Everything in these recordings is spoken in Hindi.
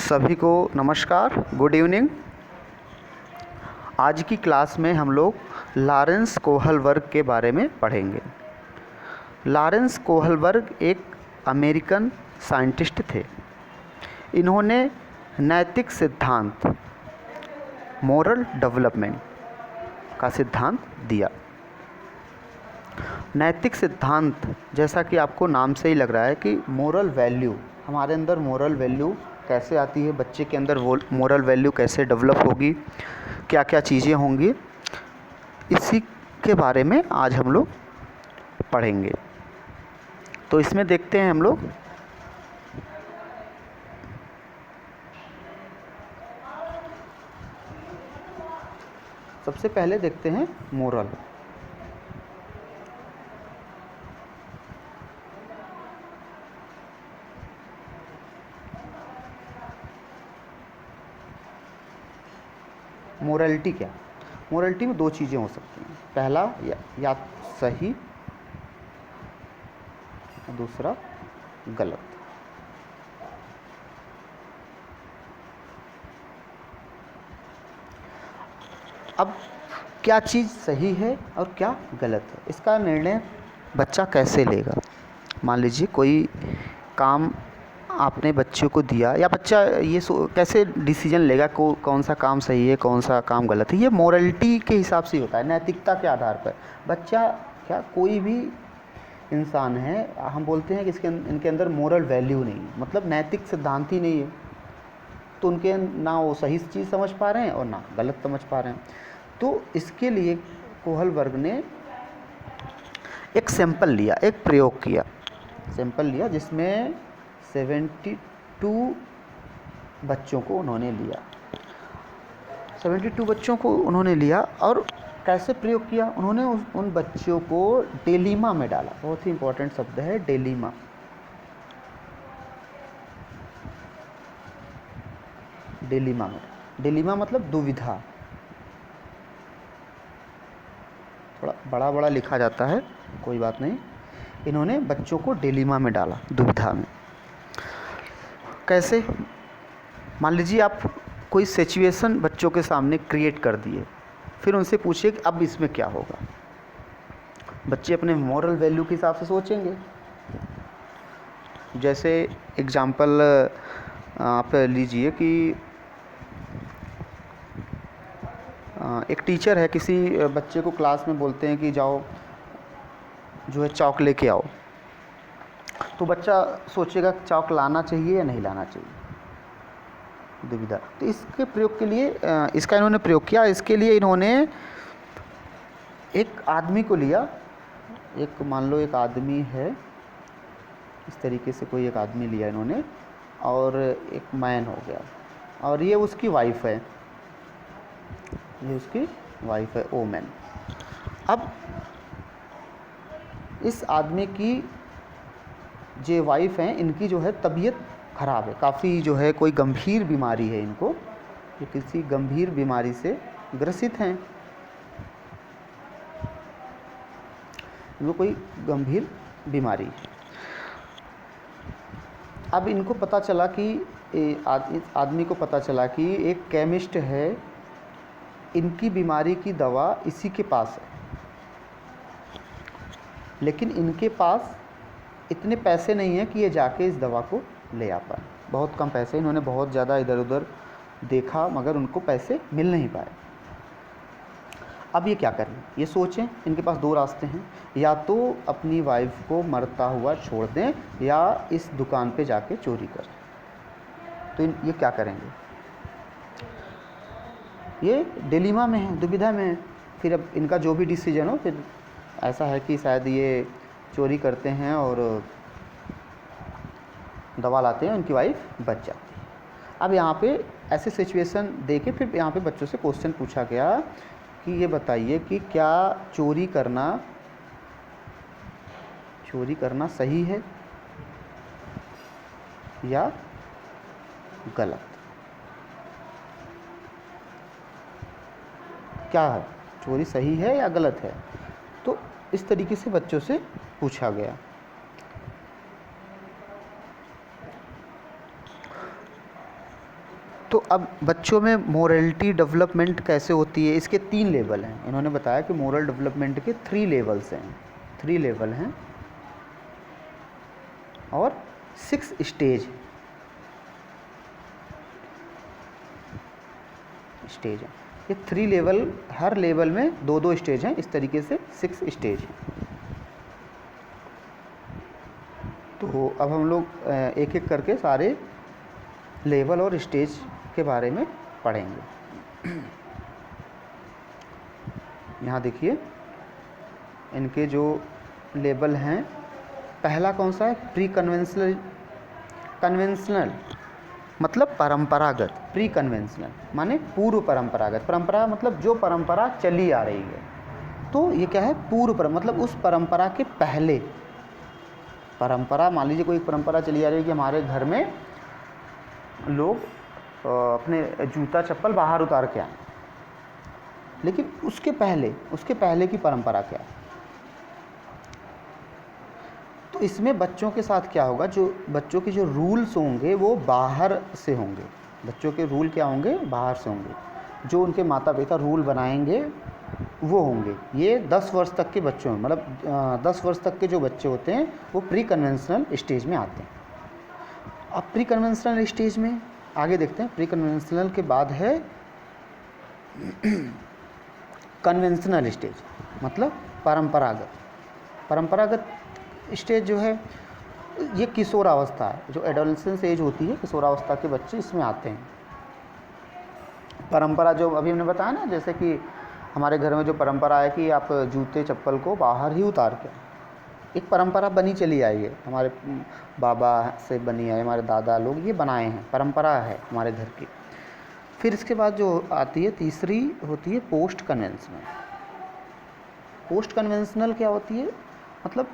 सभी को नमस्कार, गुड इवनिंग। आज की क्लास में हम लोग लॉरेंस कोहलबर्ग के बारे में पढ़ेंगे। लॉरेंस कोहलबर्ग एक अमेरिकन साइंटिस्ट थे। इन्होंने नैतिक सिद्धांत, मोरल डेवलपमेंट का सिद्धांत दिया। नैतिक सिद्धांत, जैसा कि आपको नाम से ही लग रहा है कि मोरल वैल्यू, हमारे अंदर मोरल वैल्यू कैसे आती है, बच्चे के अंदर वो मोरल वैल्यू कैसे डेवलप होगी, क्या क्या चीज़ें होंगी, इसी के बारे में आज हम लोग पढ़ेंगे। तो इसमें देखते हैं हम लोग सबसे पहले देखते हैं मोरल। मोरलिटी क्या? मोरलिटी में दो चीज़ें हो सकती हैं। पहला या सही, दूसरा गलत। अब क्या चीज़ सही है और क्या गलत है, इसका निर्णय बच्चा कैसे लेगा। मान लीजिए कोई काम आपने बच्चों को दिया, या बच्चा ये कैसे डिसीजन लेगा कौन सा काम सही है, कौन सा काम गलत है। ये मोरलिटी के हिसाब से होता है, नैतिकता के आधार पर। बच्चा क्या, कोई भी इंसान है, हम बोलते हैं कि इनके अंदर मोरल वैल्यू नहीं है, मतलब नैतिक सिद्धांत ही नहीं है, तो उनके ना वो सही चीज़ समझ पा रहे हैं और ना गलत समझ पा रहे हैं। तो इसके लिए कोहलबर्ग ने एक सैंपल लिया, एक प्रयोग किया। सैंपल लिया जिसमें 72 बच्चों को उन्होंने लिया। 72 बच्चों को उन्होंने लिया और कैसे प्रयोग किया, उन्होंने उन बच्चों को डिलेमा में डाला। बहुत ही इंपॉर्टेंट शब्द है डिलेमा। डिलेमा में, डिलेमा मतलब दुविधा। थोड़ा बड़ा बड़ा लिखा जाता है, कोई बात नहीं। इन्होंने बच्चों को डिलेमा में डाला, दुविधा में। कैसे? मान लीजिए आप कोई सिचुएशन बच्चों के सामने क्रिएट कर दिए, फिर उनसे पूछिए कि अब इसमें क्या होगा। बच्चे अपने मॉरल वैल्यू के हिसाब से सोचेंगे। जैसे एग्जाम्पल आप लीजिए कि एक टीचर है, किसी बच्चे को क्लास में बोलते हैं कि जाओ जो है चॉक लेके आओ। तो बच्चा सोचेगा चॉक लाना चाहिए या नहीं लाना चाहिए, दुविधा। तो इसके प्रयोग के लिए इसका इन्होंने प्रयोग किया। इसके लिए इन्होंने एक आदमी को लिया। एक मान लो एक आदमी है, इस तरीके से कोई एक आदमी लिया इन्होंने, और एक मैन हो गया, और ये उसकी वाइफ है, ये उसकी वाइफ है, वोमेन। अब इस आदमी की जो वाइफ हैं, इनकी जो है तबीयत ख़राब है, काफ़ी जो है कोई गंभीर बीमारी है इनको, ये किसी गंभीर बीमारी से ग्रसित हैं। इनको कोई गंभीर बीमारी है। अब इनको पता चला कि इस आदमी को पता चला कि एक केमिस्ट है, इनकी बीमारी की दवा इसी के पास है, लेकिन इनके पास इतने पैसे नहीं हैं कि ये जाके इस दवा को ले आ पाए। बहुत कम पैसे, इन्होंने बहुत ज़्यादा इधर उधर देखा मगर उनको पैसे मिल नहीं पाए। अब ये क्या करें, ये सोचें। इनके पास दो रास्ते हैं, या तो अपनी वाइफ को मरता हुआ छोड़ दें या इस दुकान पे जाके चोरी करें। तो ये क्या करेंगे? ये डिलेमा में है, दुविधा में है। फिर अब इनका जो भी डिसीजन हो, फिर ऐसा है कि शायद ये चोरी करते हैं और दवा लाते हैं, उनकी वाइफ बच जाती है। अब यहाँ पे ऐसे सिचुएशन देके फिर यहाँ पे बच्चों से क्वेश्चन पूछा गया कि ये बताइए कि क्या चोरी करना सही है या गलत? क्या है, चोरी सही है या गलत है? तो इस तरीके से बच्चों से पूछा गया। तो अब बच्चों में मोरलिटी डेवलपमेंट कैसे होती है, इसके 3 लेवल हैं। इन्होंने बताया कि मोरल डेवलपमेंट के 3 लेवल्स हैं, 3 लेवल हैं और 6 स्टेज हैं। ये 3 लेवल, हर लेवल में 2-2 स्टेज हैं, इस तरीके से 6 स्टेज हैं। तो अब हम लोग एक एक करके सारे लेवल और स्टेज के बारे में पढ़ेंगे। यहाँ देखिए इनके जो लेवल हैं, पहला कौन सा है, प्री कन्वेंशनल। कन्वेंशनल मतलब परंपरागत, प्री कन्वेंशनल माने पूर्व परंपरागत। परंपरा मतलब जो परंपरा चली आ रही है, तो ये क्या है, पूर्व मतलब उस परंपरा के पहले परंपरा। मान लीजिए कोई परंपरा चली आ रही है कि हमारे घर में लोग अपने जूता चप्पल बाहर उतार के आए, लेकिन उसके पहले की परंपरा क्या है। तो इसमें बच्चों के साथ क्या होगा, जो बच्चों के जो रूल्स होंगे वो बाहर से होंगे। बच्चों के रूल क्या होंगे, बाहर से होंगे। जो उनके माता पिता रूल बनाएंगे वो होंगे। ये 10 वर्ष तक के बच्चों में, मतलब 10 वर्ष तक के जो बच्चे होते हैं वो प्री कन्वेंशनल स्टेज में आते हैं। अब प्री कन्वेंशनल स्टेज में आगे देखते हैं। प्री कन्वेंशनल के बाद है कन्वेंशनल स्टेज, मतलब परंपरागत। परंपरागत स्टेज जो है ये किशोरावस्था है, जो एडोलेसेंस एज होती है, किशोरावस्था के बच्चे इसमें आते हैं। परंपरा जो अभी हमने बताया ना, जैसे कि हमारे घर में जो परंपरा है कि आप जूते चप्पल को बाहर ही उतार के, एक परंपरा बनी चली आई है, हमारे बाबा से बनी है, हमारे दादा लोग ये बनाए हैं, परंपरा है हमारे घर की। फिर इसके बाद जो आती है तीसरी होती है पोस्ट कन्वेंशनल। पोस्ट कन्वेंशनल क्या होती है, मतलब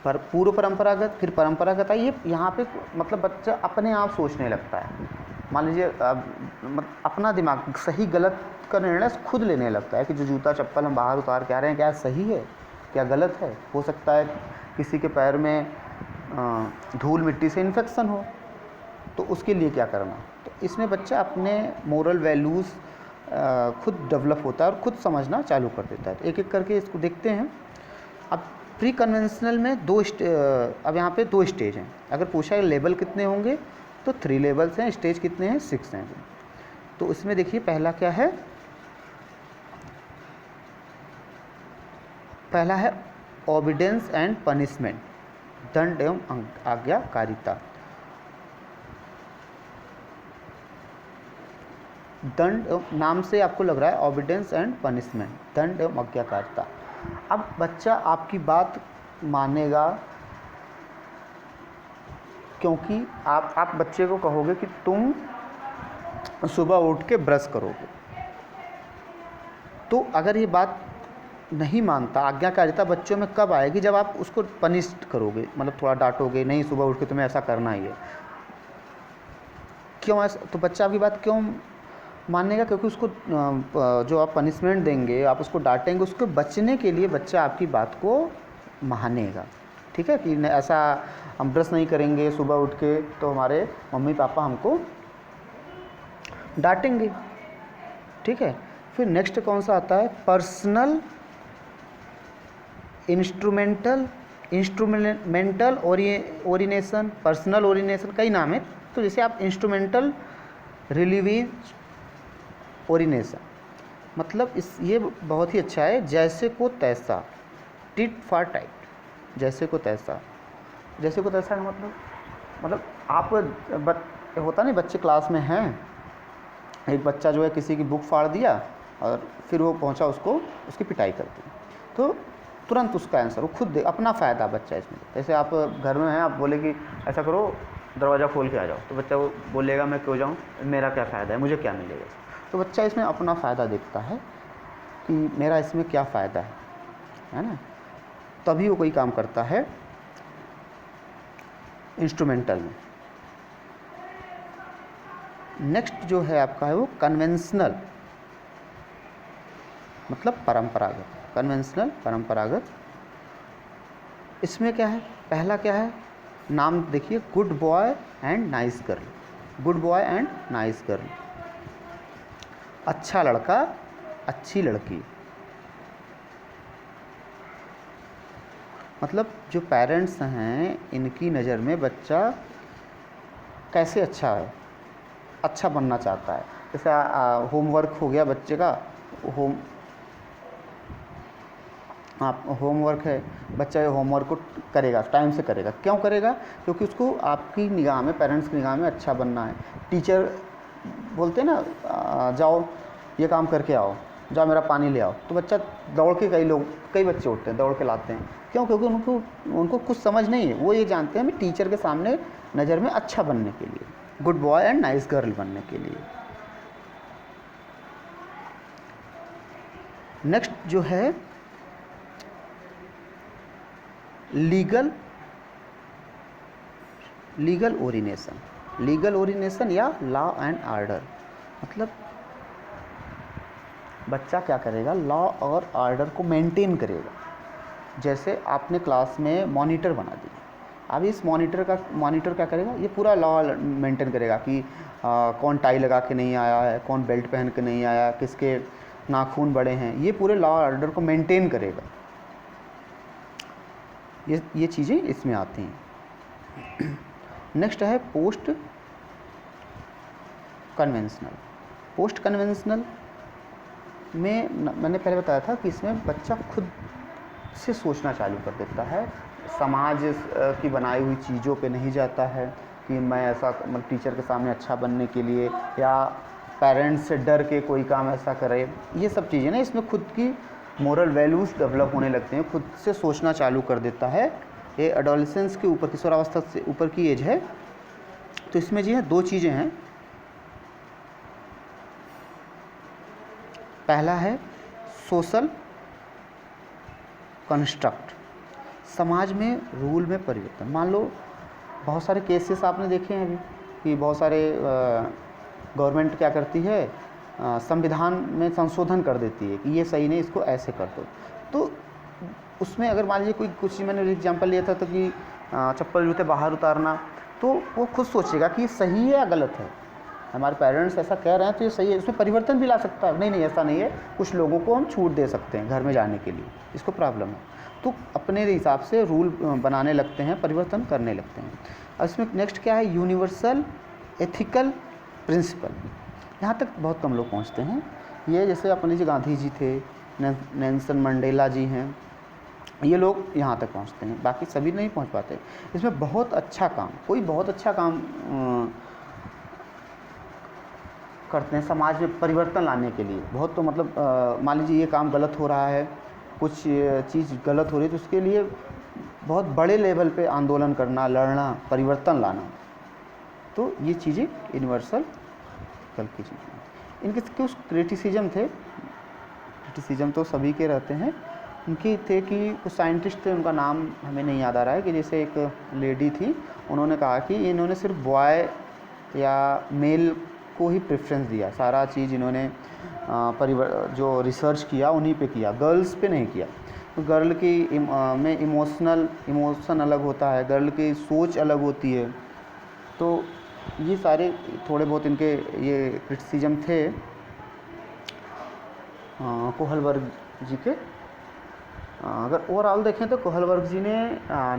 पर पूर्व परंपरागत, फिर परंपरागत आई। ये यहाँ पे मतलब बच्चा अपने आप सोचने लगता है। मान लीजिए अपना दिमाग सही गलत का निर्णय खुद लेने लगता है कि जो जूता चप्पल हम बाहर उतार के आ रहे हैं क्या सही है, क्या गलत है। हो सकता है किसी के पैर में धूल मिट्टी से इन्फेक्शन हो, तो उसके लिए क्या करना। तो इसमें बच्चा अपने मोरल वैल्यूज़ खुद डेवलप होता है और खुद समझना चालू कर देता है। तो एक एक करके इसको देखते हैं। अब प्री कन्वेंशनल में अब यहाँ पे 2 स्टेज हैं। अगर पूछा है लेवल कितने होंगे तो 3 लेवल्स हैं, स्टेज कितने हैं, 6 हैं। तो इसमें देखिए पहला क्या है, पहला है ओबीडियंस एंड पनिशमेंट, दंड एवं आज्ञाकारिता। दंड नाम से आपको लग रहा है ओबीडियंस एंड पनिशमेंट, दंड एवं आज्ञाकारिता। अब बच्चा आपकी बात मानेगा, क्योंकि आप बच्चे को कहोगे कि तुम सुबह उठ के ब्रश करोगे, तो अगर ये बात नहीं मानता, आज्ञाकारिता बच्चों में कब आएगी, जब आप उसको पनिश करोगे, मतलब थोड़ा डांटोगे, नहीं सुबह उठ के तुम्हें ऐसा करना ही है। क्यों ऐसा, तो बच्चा आपकी बात क्यों मानेगा, क्योंकि उसको जो आप पनिशमेंट देंगे, आप उसको डांटेंगे, उसको बचने के लिए बच्चा आपकी बात को मानेगा। ठीक है, कि ऐसा हम ब्रश नहीं करेंगे सुबह उठ के तो हमारे मम्मी पापा हमको डांटेंगे। ठीक है, फिर नेक्स्ट कौन सा आता है, पर्सनल इंस्ट्रूमेंटल ओरिनेशन। पर्सनल ओरिनेशन कई नाम है, तो जैसे आप इंस्ट्रूमेंटल रिलीविंग ओरिनेशन, मतलब ये बहुत ही अच्छा है। जैसे को तैसा, टिट फॉर टाइट, जैसे को तैसा। जैसे को तैसा मतलब आप होता नहीं, बच्चे क्लास में हैं, एक बच्चा जो है किसी की बुक फाड़ दिया और फिर वो पहुंचा उसकी पिटाई कर दी, तो तुरंत उसका आंसर वो खुद दे, अपना फ़ायदा बच्चा इसमें। जैसे आप घर में हैं, आप बोले कि ऐसा करो दरवाज़ा खोल के आ जाओ, तो बच्चा वो बोलेगा मैं क्यों जाऊँ, मेरा क्या फ़ायदा है, मुझे क्या मिलेगा। तो बच्चा इसमें अपना फ़ायदा देखता है कि मेरा इसमें क्या फ़ायदा है ना, तभी वो कोई काम करता है इंस्ट्रूमेंटल में। नेक्स्ट जो है आपका है वो कन्वेंशनल, मतलब परंपरागत। कन्वेंशनल परंपरागत, इसमें क्या है, पहला क्या है, नाम देखिए, good boy and nice girl. Good boy and nice girl, अच्छा लड़का अच्छी लड़की। मतलब जो पेरेंट्स हैं इनकी नज़र में बच्चा कैसे अच्छा है, अच्छा बनना चाहता है। जैसे होमवर्क हो गया बच्चे का, होम आप होमवर्क है, बच्चा ये होमवर्क को करेगा, टाइम से करेगा। क्यों करेगा? क्योंकि उसको आपकी निगाह में, पेरेंट्स की निगाह में अच्छा बनना है। टीचर बोलते हैं ना, जाओ ये काम करके आओ, जाओ मेरा पानी ले आओ, तो बच्चा दौड़ के, कई बच्चे उठते हैं दौड़ के लाते हैं। क्यों? क्योंकि उनको कुछ समझ नहीं है। वो ये जानते हैं मैं टीचर के सामने नज़र में अच्छा बनने के लिए, good boy and nice girl बनने के लिए। नेक्स्ट जो है लीगल ओरिनेशन। लीगल ओरिनेशन या लॉ एंड ऑर्डर, मतलब बच्चा क्या करेगा, लॉ और ऑर्डर को मेंटेन करेगा। जैसे आपने क्लास में मॉनिटर बना दिया, अब इस मॉनिटर क्या करेगा, ये पूरा लॉ मेंटेन करेगा कि कौन टाई लगा के नहीं आया है, कौन बेल्ट पहन के नहीं आया, किसके नाखून बड़े हैं, ये पूरे लॉ ऑर्डर को मेंटेन करेगा। ये चीज़ें इसमें आती हैं। नेक्स्ट है पोस्ट कन्वेंशनल। पोस्ट कन्वेंशनल में मैंने पहले बताया था कि इसमें बच्चा खुद से सोचना चालू कर देता है, समाज की बनाई हुई चीज़ों पे नहीं जाता है कि मैं ऐसा टीचर के सामने अच्छा बनने के लिए या पेरेंट्स से डर के कोई काम ऐसा करे। ये सब चीज़ें ना इसमें खुद की मोरल वैल्यूज़ डेवलप होने लगते हैं, खुद से सोचना चालू कर देता है। ये एडोलेसेंस के ऊपर, किशोरावस्था से ऊपर की एज है। तो इसमें जी है दो चीज़ें हैं। पहला है सोशल कंस्ट्रक्ट, समाज में रूल में परिवर्तन। मान लो बहुत सारे केसेस आपने देखे हैं अभी कि बहुत सारे गवर्नमेंट क्या करती है, संविधान में संशोधन कर देती है कि ये सही नहीं, इसको ऐसे कर दो। तो उसमें अगर मान लीजिए कुछ मैंने एग्जांपल लिया था तो कि चप्पल जूते बाहर उतारना, तो वो खुद सोचेगा कि ये सही है या गलत है। हमारे पेरेंट्स ऐसा कह रहे हैं तो ये सही है, उसमें परिवर्तन भी ला सकता है। नहीं ऐसा नहीं है, कुछ लोगों को हम छूट दे सकते हैं घर में जाने के लिए, इसको प्रॉब्लम है। तो अपने हिसाब से रूल बनाने लगते हैं, परिवर्तन करने लगते हैं। और इसमें नेक्स्ट क्या है, यूनिवर्सल एथिकल प्रिंसिपल। यहाँ तक बहुत कम लोग पहुँचते हैं। ये जैसे अपने लीजिए गांधी जी थे, नेल्सन मंडेला जी हैं, ये लोग यहाँ तक पहुँचते हैं, बाकी सभी नहीं पहुँच पाते। इसमें बहुत अच्छा काम, कोई बहुत अच्छा काम करते हैं समाज में परिवर्तन लाने के लिए। बहुत तो मतलब मान लीजिए ये काम गलत हो रहा है, कुछ चीज़ गलत हो रही है, तो उसके लिए बहुत बड़े लेवल पे आंदोलन करना, लड़ना, परिवर्तन लाना। तो ये चीज़ें यूनिवर्सल कल की चीज़ें। इनके कुछ क्रिटिसिज्म थे, क्रिटिसिज्म तो सभी के रहते हैं। उनके थे कि कुछ साइंटिस्ट थे, उनका नाम हमें नहीं याद आ रहा है, कि जैसे एक लेडी थी, उन्होंने कहा कि इन्होंने सिर्फ बॉय या मेल को ही प्रेफरेंस दिया, सारा चीज़ इन्होंने जो रिसर्च किया उन्हीं पे किया, गर्ल्स पे नहीं किया। तो गर्ल की में इमोशन अलग होता है, गर्ल की सोच अलग होती है। तो ये सारे थोड़े बहुत इनके ये क्रिटिसिज्म थे कोहलबर्ग जी के। अगर ओवरऑल देखें तो कोहलबर्ग जी ने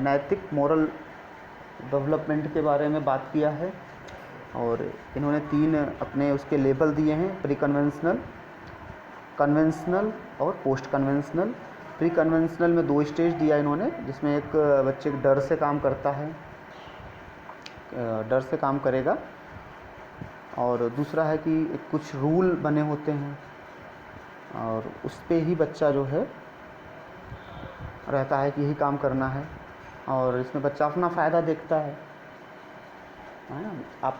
नैतिक मोरल डेवलपमेंट के बारे में बात किया है, और इन्होंने 3 अपने उसके लेबल दिए हैं, प्री कन्वेंशनल, कन्वेंशनल और पोस्ट कन्वेंशनल। प्री कन्वेंशनल में 2 स्टेज दिया इन्होंने, जिसमें एक बच्चे के डर से काम करता है, डर से काम करेगा, और दूसरा है कि कुछ रूल बने होते हैं और उस पर ही बच्चा जो है रहता है कि यही काम करना है, और इसमें बच्चा अपना फ़ायदा देखता है ना। आप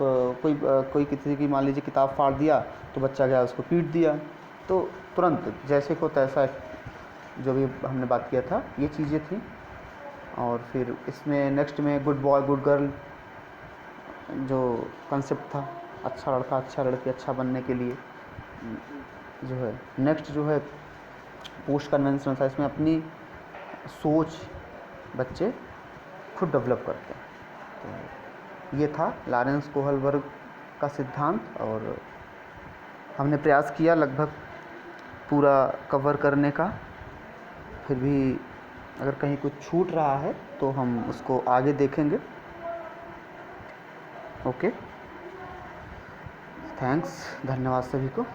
कोई किसी की मान लीजिए किताब फाड़ दिया तो बच्चा गया उसको पीट दिया, तो तुरंत जैसे को तैसा, जो भी हमने बात किया था ये चीज़ें थी। और फिर इसमें नेक्स्ट में गुड बॉय गुड गर्ल जो कंसेप्ट था, अच्छा लड़का अच्छा लड़की अच्छा बनने के लिए जो है। नेक्स्ट जो है पोस्ट कन्वेंशनल था, इसमें अपनी सोच बच्चे खुद डेवलप करते हैं। ये था लॉरेंस कोहलबर्ग का सिद्धांत, और हमने प्रयास किया लगभग पूरा कवर करने का। फिर भी अगर कहीं कुछ छूट रहा है तो हम उसको आगे देखेंगे। ओके, थैंक्स, धन्यवाद सभी को।